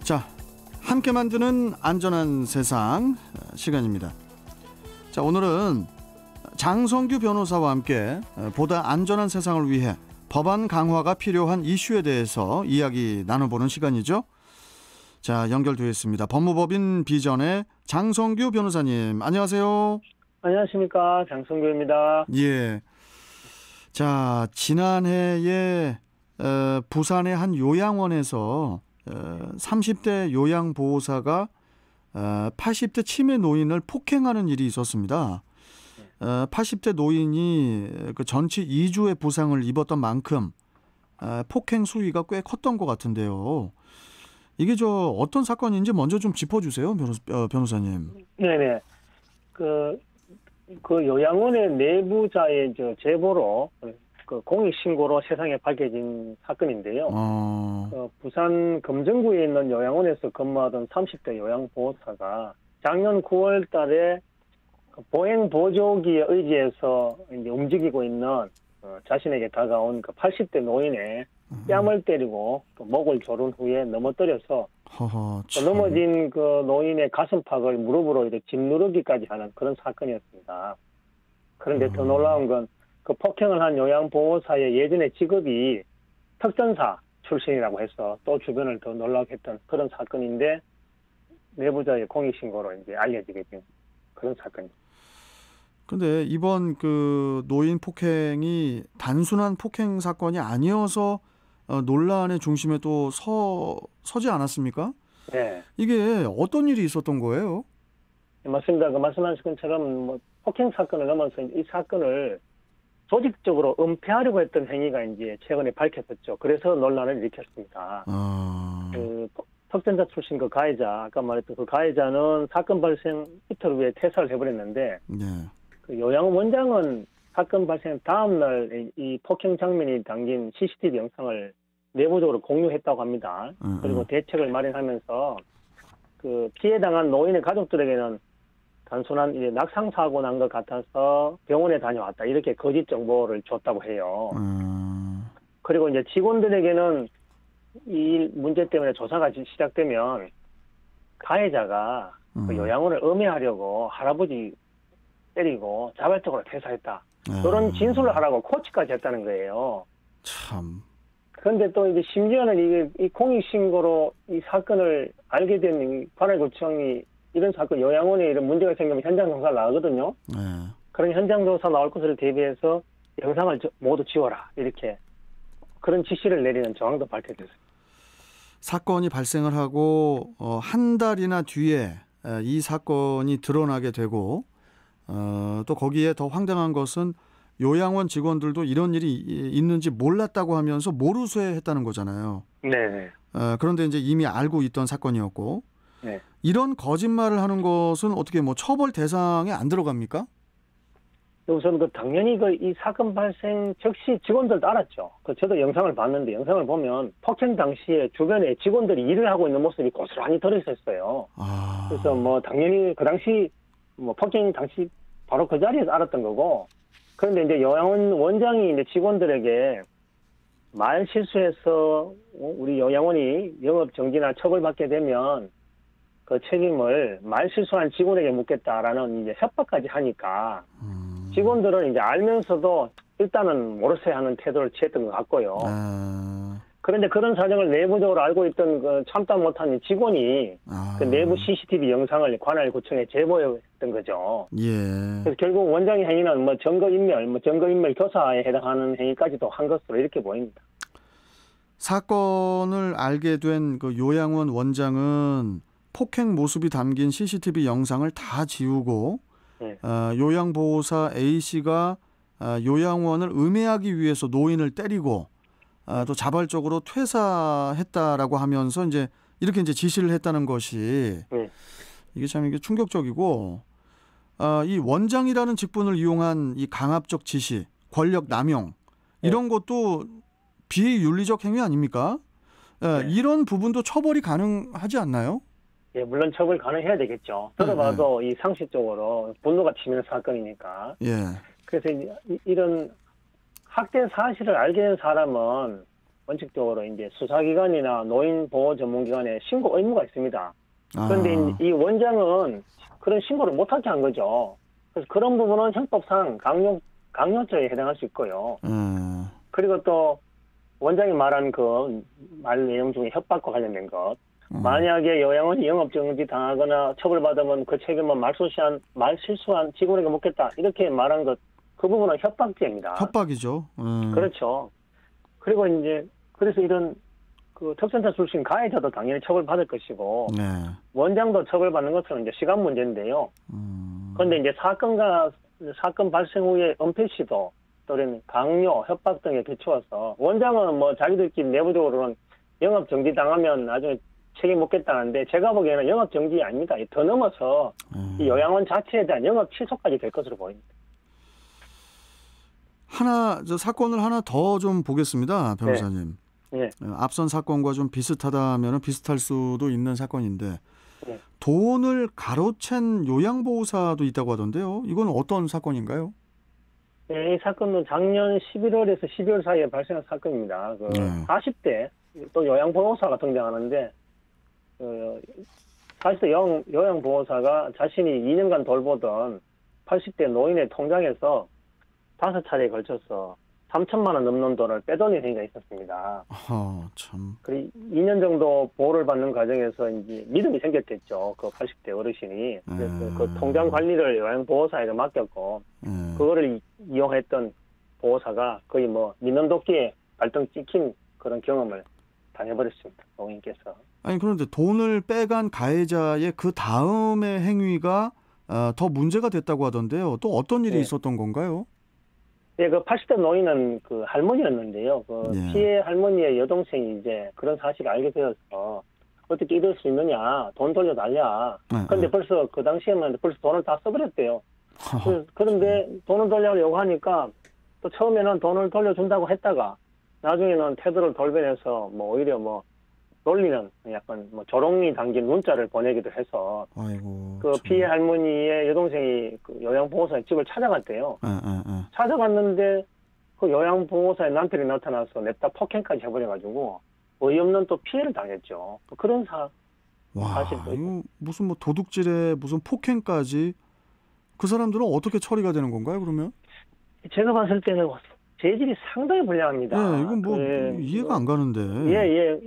자, 함께 만드는 안전한 세상 시간입니다. 자, 오늘은 장성규 변호사와 함께 보다 안전한 세상을 위해 법안 강화가 필요한 이슈에 대해서 이야기 나눠보는 시간이죠. 자, 연결되어 있습니다. 법무법인 비전의 장성규 변호사님, 안녕하세요. 안녕하십니까, 장성규입니다. 예. 자, 지난해에 부산의 한 요양원에서 30대 요양보호사가 80대 치매 노인을 폭행하는 일이 있었습니다. 80대 노인이 그 전치 2주의 부상을 입었던 만큼 폭행 수위가 꽤 컸던 것 같은데요. 이게 어떤 사건인지 먼저 좀 짚어주세요, 변호사님. 네네. 그 요양원의 내부자의 제보로 공익신고로 세상에 밝혀진 사건인데요. 부산 금정구에 있는 요양원에서 근무하던 30대 요양보호사가 작년 9월 달에 보행보조기에 의지해서 이제 움직이고 있는 자신에게 다가온 80대 노인의 뺨을 때리고 또 목을 조른 후에 넘어뜨려서 넘어진 그 노인의 가슴팍을 무릎으로 이렇게 짓누르기까지 하는 그런 사건이었습니다. 그런데 더 놀라운 건 그 폭행을 한 요양보호사의 예전의 직업이 특전사 출신이라고 해서 또 주변을 더 놀라게 했던 그런 사건인데 내부자의 공익신고로 이제 알려지게 된 그런 사건입니다. 근데 이번 그 노인 폭행이 단순한 폭행 사건이 아니어서 논란의 중심에 또 서지 않았습니까? 네. 이게 어떤 일이 있었던 거예요? 맞습니다. 그 말씀하신 것처럼 폭행 사건을 넘어서 이 사건을 조직적으로 은폐하려고 했던 행위가 이제 최근에 밝혀졌죠. 그래서 논란을 일으켰습니다. 그 특전사 출신 그 가해자, 아까 말했던 그 가해자는 사건 발생 이틀 후에 퇴사를 해버렸는데, 네. 그 요양원 원장은 사건 발생 다음 날 이 폭행 장면이 담긴 CCTV 영상을 내부적으로 공유했다고 합니다. 그리고 대책을 마련하면서 그 피해당한 노인의 가족들에게는 단순한 이제 낙상 사고 난 것 같아서 병원에 다녀왔다 이렇게 거짓 정보를 줬다고 해요. 그리고 이제 직원들에게는 이 문제 때문에 조사가 시작되면 가해자가 그 요양원을 음해하려고 할아버지 때리고 자발적으로 퇴사했다. 그런 진술을 하라고 코치까지 했다는 거예요. 참. 그런데 또 이제 심지어는 이게 이 공익신고로 이 사건을 알게 된 관할구청이 이런 사건, 요양원에 이런 문제가 생기면 현장조사를 나가거든요. 그런 현장조사 나올 것을 대비해서 영상을 모두 지워라. 이렇게 그런 지시를 내리는 정황도 밝혀졌습니다. 사건이 발생을 하고 한 달이나 뒤에 이 사건이 드러나게 되고 또 거기에 더 황당한 것은 요양원 직원들도 이런 일이 있는지 몰랐다고 하면서 모르쇠했다는 거잖아요. 네. 그런데 이제 이미 알고 있던 사건이었고 네. 이런 거짓말을 하는 것은 어떻게 처벌 대상에 안 들어갑니까? 우선 당연히 이 사건 발생 즉시 직원들도 알았죠. 저도 영상을 봤는데 영상을 보면 폭행 당시에 주변에 직원들이 일을 하고 있는 모습이 고스란히 들어있었어요. 그래서 당연히 그 당시 폭행 당시 바로 그 자리에서 알았던 거고. 그런데 이제 요양원 원장이 이제 직원들에게 말 실수해서 우리 요양원이 영업 정지나 처벌받게 되면 그 책임을 말 실수한 직원에게 묻겠다라는 이제 협박까지 하니까 직원들은 이제 알면서도 일단은 모르쇠 하는 태도를 취했던 것 같고요. 그런데 그런 사정을 내부적으로 알고 있던 그 참다 못한 직원이 그 내부 CCTV 영상을 관할구청에 제보했던 거죠. 예. 그래서 결국 원장의 행위는 증거인멸 교사에 해당하는 행위까지도 한 것으로 이렇게 보입니다. 사건을 알게 된 그 요양원 원장은 폭행 모습이 담긴 CCTV 영상을 다 지우고 네. 요양보호사 A씨가 요양원을 음해하기 위해서 노인을 때리고 또 자발적으로 퇴사했다라고 하면서 이렇게 지시를 했다는 것이 이게 참 충격적이고 이 원장이라는 직분을 이용한 이 강압적 지시, 권력 남용 이런 것도 비윤리적 행위 아닙니까? 이런 부분도 처벌이 가능하지 않나요? 예, 물론 처벌 가능해야 되겠죠. 들어봐도 이 상식적으로 분노가 치미는 사건이니까. 예. 그래서 이런 학대 사실을 알게 된 사람은 원칙적으로 이제 수사기관이나 노인보호전문기관에 신고 의무가 있습니다. 그런데 이 원장은 그런 신고를 못하게 한 거죠. 그래서 그런 부분은 형법상 강요죄에 해당할 수 있고요. 그리고 또 원장이 말한 그 말 내용 중에 협박과 관련된 것. 만약에 요양원이 영업정지 당하거나 처벌받으면 그 책임은 말실수한 직원에게 묻겠다. 이렇게 말한 것, 그 부분은 협박죄입니다. 협박이죠. 그렇죠. 그리고 이제 그래서 이런 그 특전사 출신 가해자도 당연히 처벌받을 것이고 네. 원장도 처벌받는 것은 이제 시간 문제인데요. 그런데 이제 사건 발생 후에 은폐 시도 또는 강요, 협박 등에 비추어서 원장은 뭐 자기들끼리 내부적으로는 영업 정지 당하면 나중에 책임 묻겠다는데 제가 보기에는 영업 정지 아닙니다. 더 넘어서 이 요양원 자체에 대한 영업 취소까지 될 것으로 보입니다. 사건을 하나 더 좀 보겠습니다, 변호사님. 네. 앞선 사건과 좀 비슷하다면 비슷할 수도 있는 사건인데 네. 돈을 가로챈 요양보호사도 있다고 하던데요. 이건 어떤 사건인가요? 네, 이 사건은 작년 11월에서 12월 사이에 발생한 사건입니다. 40대 또 요양보호사가 등장하는데 40대 요양보호사가 자신이 2년간 돌보던 80대 노인의 통장에서 5차례에 걸쳐서 3천만 원 넘는 돈을 빼돌린 행위가 있었습니다. 참. 그리고 2년 정도 보호를 받는 과정에서 이제 믿음이 생겼겠죠. 그 80대 어르신이. 그래서 그 통장 관리를 요양보호사에게 맡겼고, 그거를 이용했던 보호사가 거의 뭐 믿는 도끼에 발등 찍힌 그런 경험을 당해버렸습니다. 노인께서. 아니, 그런데 돈을 빼간 가해자의 그 다음의 행위가 더 문제가 됐다고 하던데요. 또 어떤 일이 있었던 건가요? 네, 그 80대 노인은 그 할머니였는데요. 피해 할머니의 여동생이 이제 그런 사실을 알게 되어서 어떻게 이럴 수 있느냐, 돈 돌려달라. 그런데 벌써 그 당시에는 벌써 돈을 다 써버렸대요. 그런데 돈을 돌려고 하니까 또 처음에는 돈을 돌려준다고 했다가 나중에는 태도를 돌변해서 뭐 오히려 뭐 놀리는 약간 뭐 조롱이 담긴 문자를 보내기도 해서 그 피해 할머니의 여동생이 그 요양보호사의 집을 찾아갔대요. 찾아갔는데 그 요양보호사의 남편이 나타나서 냅다 폭행까지 해버려가지고 어이없는 또 피해를 당했죠. 그런 사실도 이거 무슨 뭐 도둑질에 무슨 폭행까지 그 사람들은 어떻게 처리가 되는 건가요, 그러면? 제가 봤을 때는 재질이 상당히 불량합니다. 네, 이건 뭐 이해가 안 가는데.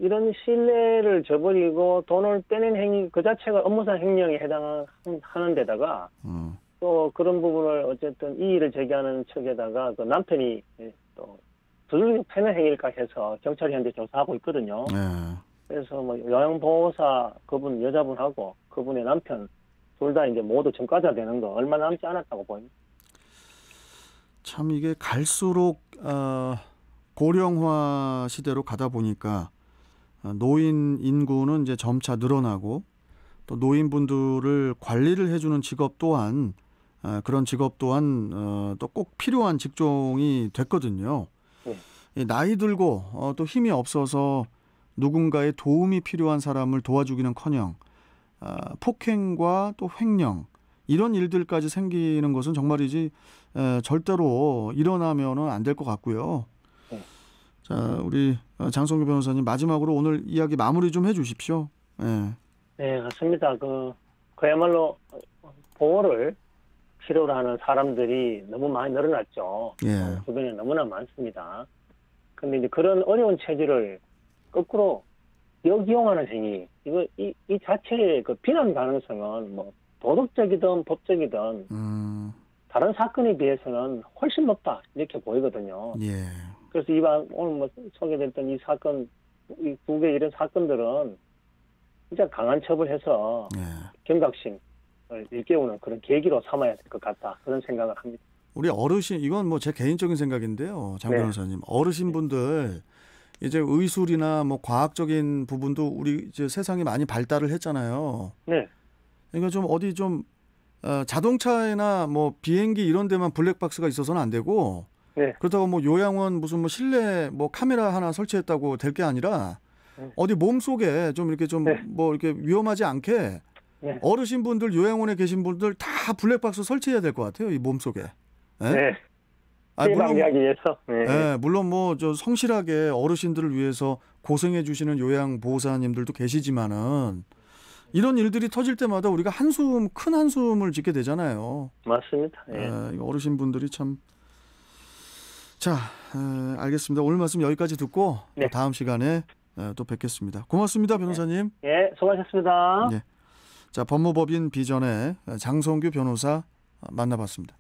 이런 신뢰를 저버리고 돈을 빼낸 행위 그 자체가 업무상 횡령에 해당하는 데다가 또 그런 부분을 어쨌든 이의를 제기하는 측에다가 그 남편이 또 두들겨 패는 행위일까 해서 경찰이 현재 조사하고 있거든요. 그래서 뭐 요양보호사 그분 여자분하고 그분의 남편 둘 다 이제 모두 전과자 되는 거 얼마 남지 않았다고 보입니다. 참 이게 갈수록 고령화 시대로 가다 보니까 노인 인구는 이제 점차 늘어나고 또 노인분들을 관리를 해주는 직업 또한 그런 직업 또한 또 꼭 필요한 직종이 됐거든요. 나이 들고 또 힘이 없어서 누군가의 도움이 필요한 사람을 도와주기는커녕 폭행과 또 횡령 이런 일들까지 생기는 것은 정말이지 절대로 일어나면은 안 될 것 같고요. 자, 우리 장성규 변호사님 마지막으로 오늘 이야기 마무리 좀 해주십시오. 네, 맞습니다. 그야말로 보호를 필요로 하는 사람들이 너무 많이 늘어났죠. 주변에 너무나 많습니다. 그런데 이제 그런 어려운 체질을 거꾸로 역이용하는 행위, 이 자체의 그 비난 가능성은 뭐 도덕적이든 법적이든 다른 사건에 비해서는 훨씬 높다 이렇게 보이거든요. 그래서 오늘 뭐 소개됐던 이 사건, 이 두 개 이런 사건들은 진짜 강한 처벌해서 경각심을 일깨우는 그런 계기로 삼아야 될 것 같다 그런 생각을 합니다. 우리 어르신 이건 뭐 제 개인적인 생각인데요, 장 변호사님. 어르신분들 이제 의술이나 뭐 과학적인 부분도 우리 이제 세상이 많이 발달을 했잖아요. 그러니까 좀 어디 좀 자동차나 뭐 비행기 이런 데만 블랙박스가 있어서는 안 되고 그렇다고 뭐 요양원 무슨 뭐 실내 뭐 카메라 하나 설치했다고 될 게 아니라 어디 몸 속에 좀 이렇게 좀 뭐 이렇게 위험하지 않게 어르신분들 요양원에 계신 분들 다 블랙박스 설치해야 될 것 같아요, 이 몸 속에. 방지하기 위해서. 네. 네, 물론 뭐 저 성실하게 어르신들을 위해서 고생해 주시는 요양보호사님들도 계시지만은 이런 일들이 터질 때마다 우리가 큰 한숨을 짓게 되잖아요. 맞습니다. 예. 어르신분들이 참. 자, 알겠습니다. 오늘 말씀 여기까지 듣고 네. 다음 시간에 또 뵙겠습니다. 고맙습니다, 변호사님. 예, 수고하셨습니다. 자, 법무법인 비전의 장성규 변호사 만나봤습니다.